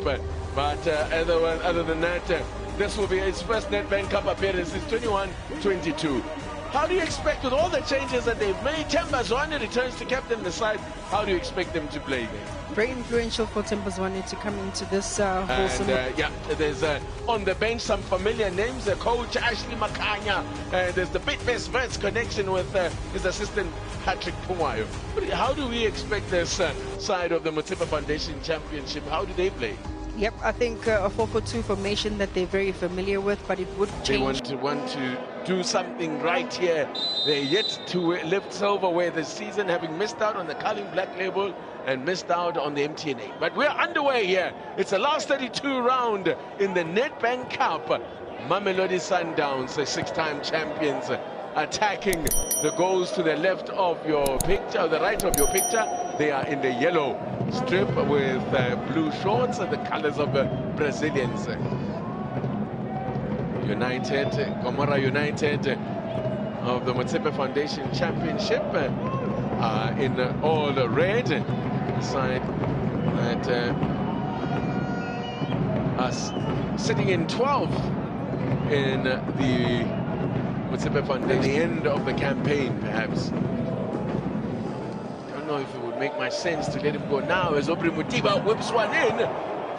Other than that, this will be his first Nedbank Cup appearance since 21-22. How do you expect, with all the changes that they've made, Zwane returns to captain the side, how do you expect them to play there? Very influential for Zwane to come into this wholesome... yeah, there's on the bench some familiar names, coach Ashley Makanya, there's the best verse connection with his assistant Patrick Puwayo. How do we expect this side of the Motsepe Foundation Championship, how do they play? Yep, I think a 4-4-2 formation that they're very familiar with, but it would change. They want to do something right here. They're yet to lift silverware this season, having missed out on the Carling Black Label and missed out on the MTNA. But we're underway here. It's the last 32 round in the Nedbank Cup. Mamelodi Sundowns, the 6-time champions, attacking the goals to the left of your picture, or the right of your picture. They are in the yellow strip with blue shorts and the colors of the Brazilians. Gomora United of the Motsepe Foundation Championship in all red. The side that us sitting in 12th in the Motsepe Foundation. The end of the campaign, perhaps. I don't know if it would make much sense to let him go now as Aubrey Mutiba whips one in.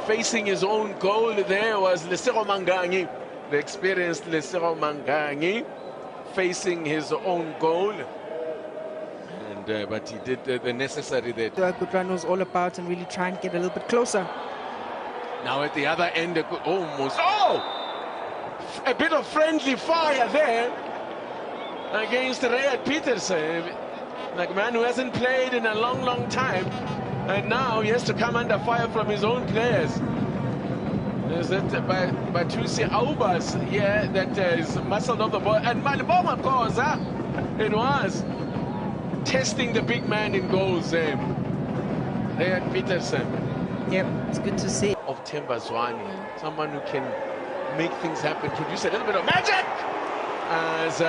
Facing his own goal there was Lesego Mangangi, the experienced Lesego Mangangi, facing his own goal. And but he did the necessary there. A good run was all about, and really try and get a little bit closer. Now at the other end, almost, a bit of friendly fire there against Rayat Peterson, like a man who hasn't played in a long time, and now he has to come under fire from his own players. There's that by Tusi Aubas here that is muscled off the ball, and Malibom, of course, it was testing the big man in goals there, Rayat Peterson. Yep, it's good to see. Of Zwane, someone who can make things happen, produce a little bit of magic, as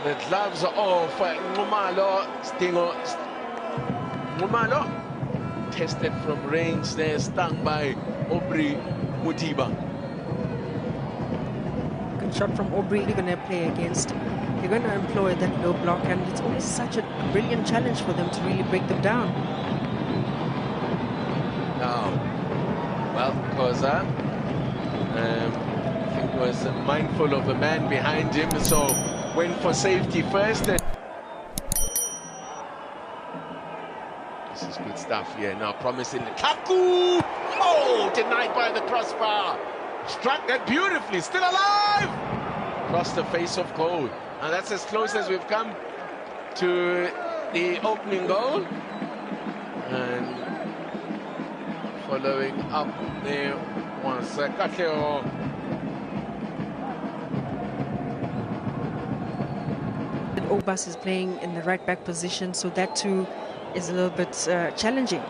the gloves of Ngumalo tested from range there, stung by Aubrey Mutiba. Good shot from Aubrey. They're going to play against. They're going to employ that low block, and it's always such a brilliant challenge for them to really break them down. Well, Koza, I think was mindful of the man behind him, so went for safety first. This is good stuff here. Now promising Kaku! Oh, denied by the crossbar. Struck that beautifully, still alive! Across the face of goal. And that's as close as we've come to the opening goal. And following up there was Katleo. Obas is playing in the right back position, so that too is a little bit challenging.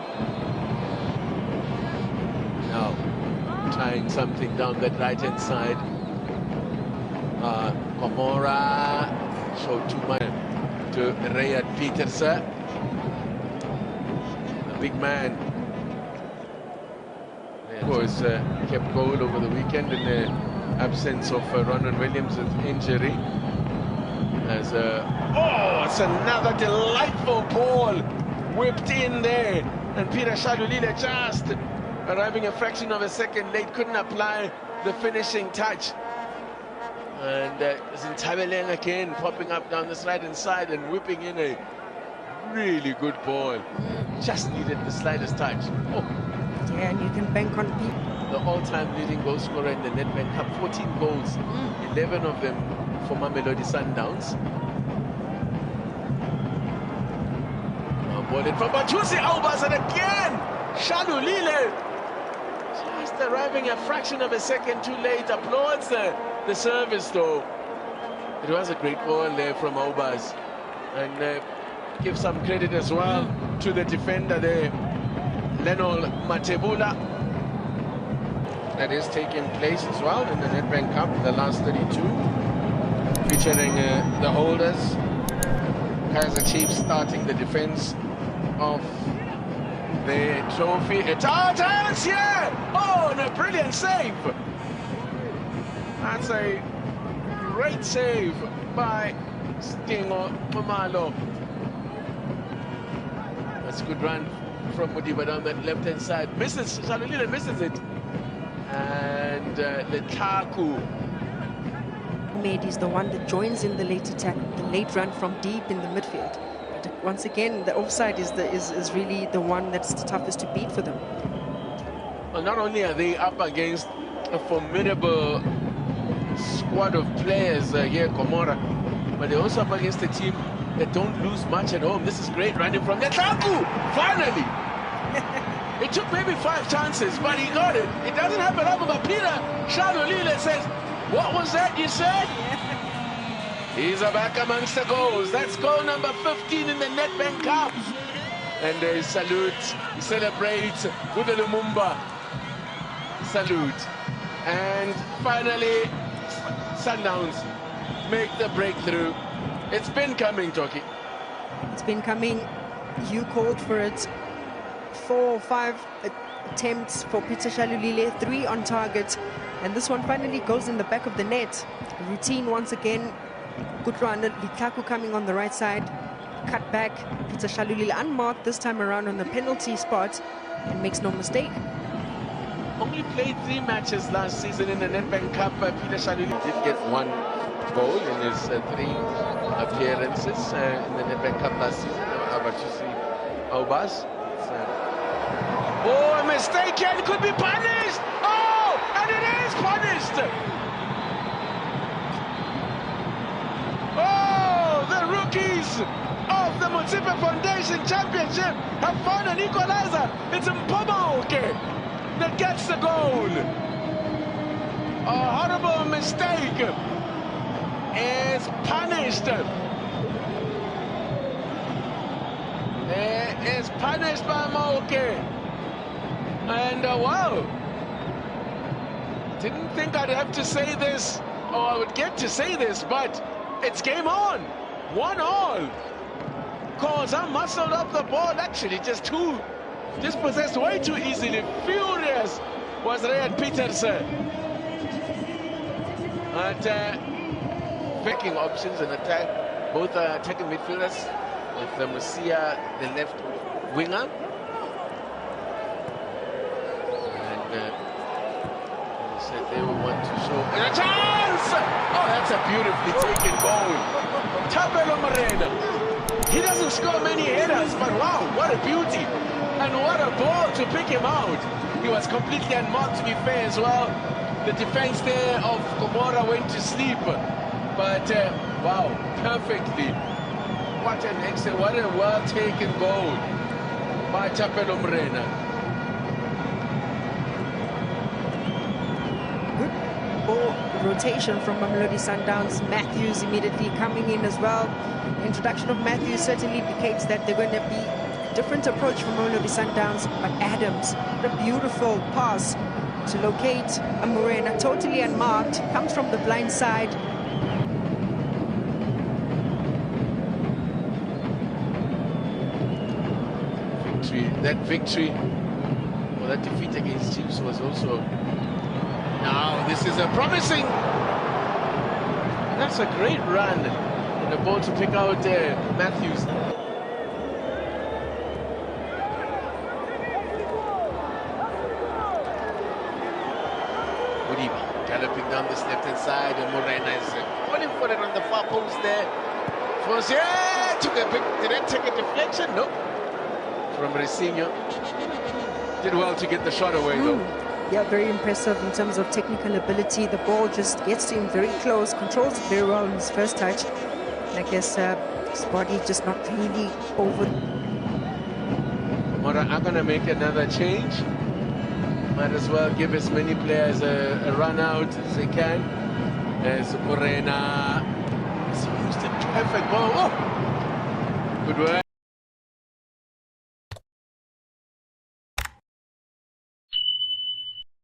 Now trying something down that right hand side. Gomora showed too much to Rayat Peterson, the big man. Of course, kept goal over the weekend in the absence of Ronan Williams' injury. As it's another delightful ball whipped in there, and Peter Shalulile just arriving a fraction of a second late, couldn't apply the finishing touch. And Zintabeleng again popping up down this right hand side and whipping in a really good ball. Just needed the slightest touch. Yeah, and you can bank on people. The all-time leading goal scorer in the Nedbank Cup, 14 goals, 11 of them for Mamelodi Sundowns. Now ball in from Batusi Aubas, and again Shalulile just arriving a fraction of a second too late. Applauds the service though. It was a great ball there from Aubas, and give some credit as well to the defender there, Lenol Matebula. That is taking place as well in the Nedbank Cup, the last 32, featuring the holders. Kaizer Chiefs starting the defense of the trophy. It's our chance here! Oh, and a brilliant save! That's a great save by Stingo Mamalo. That's a good run from Modiba down that left-hand side. Misses, Shalulile misses it. And Letaku. Ahmed is the one that joins in the late attack, the late run from deep in the midfield. But once again, the offside is really the one that's the toughest to beat for them. Well, not only are they up against a formidable squad of players here at Gomora, but they're also up against a team that don't lose much at home. This is great running from Letaku. Finally! It took maybe 5 chances, but he got it. It doesn't happen often, but Peter Shalulile says, what was that you said? He's back amongst the goals. That's goal number 15 in the Nedbank Cup. And they salute, he celebrates with the Lumumba salute. And finally, Sundowns make the breakthrough. It's been coming, Toki. It's been coming. You called for it. 4 or 5 attempts for Peter Shalulile, 3 on target. And this one finally goes in the back of the net. Routine once again. Good run. Letaku coming on the right side. Cut back. Peter Shalulile unmarked this time around on the penalty spot and makes no mistake. Only played 3 matches last season in the Nedbank Cup. Peter Shalulile did get 1 goal in his 3 appearances in the Nedbank Cup last season. How about you see Aubas? Oh, a mistake here. It could be punished. Oh, and it is punished. Oh, the rookies of the Motsepe Foundation Championship have found an equalizer. It's Mpomoke that gets the goal. A horrible mistake is punished. Is punished by Moke. And wow, didn't think I'd have to say this, or I would get to say this, but it's game on. 1-1. Cause I muscled up the ball, actually just possessed way too easily. Furious was Rayad Peterson. But picking options and attack, both attacking midfielders, with Musia, the left winger. And he said they will want to show a chance! Oh, that's a beautifully taken goal. Tapelo Morena. He doesn't score many headers, but wow, what a beauty. And what a ball to pick him out. He was completely unmarked, to be fair as well. The defense there of Gomora went to sleep. But wow, perfectly. What an excellent, what a well-taken goal by Tapelo Morena. Good ball rotation from Mamelodi Sundowns. Matthews immediately coming in as well. The introduction of Matthews certainly indicates that they're going to be a different approach from Mamelodi Sundowns. But Adams, what a beautiful pass to locate a Morena, totally unmarked, comes from the blind side. That victory, or that defeat against Chiefs was also... Now this is a promising... That's a great run. And the ball to pick out Matthews. Modiba galloping down this left-hand side, and Morena is calling for it on the far post there. Was, yeah, took a big... Did that take a deflection? Nope. From Resinho. Did well to get the shot away though. Yeah, very impressive in terms of technical ability. The ball just gets to him very close, controls it very well in his first touch. And I guess his body just not really over. Gomora are going to make another change. Might as well give as many players a run out as they can. As Morena has used a perfect ball. Oh! Good work.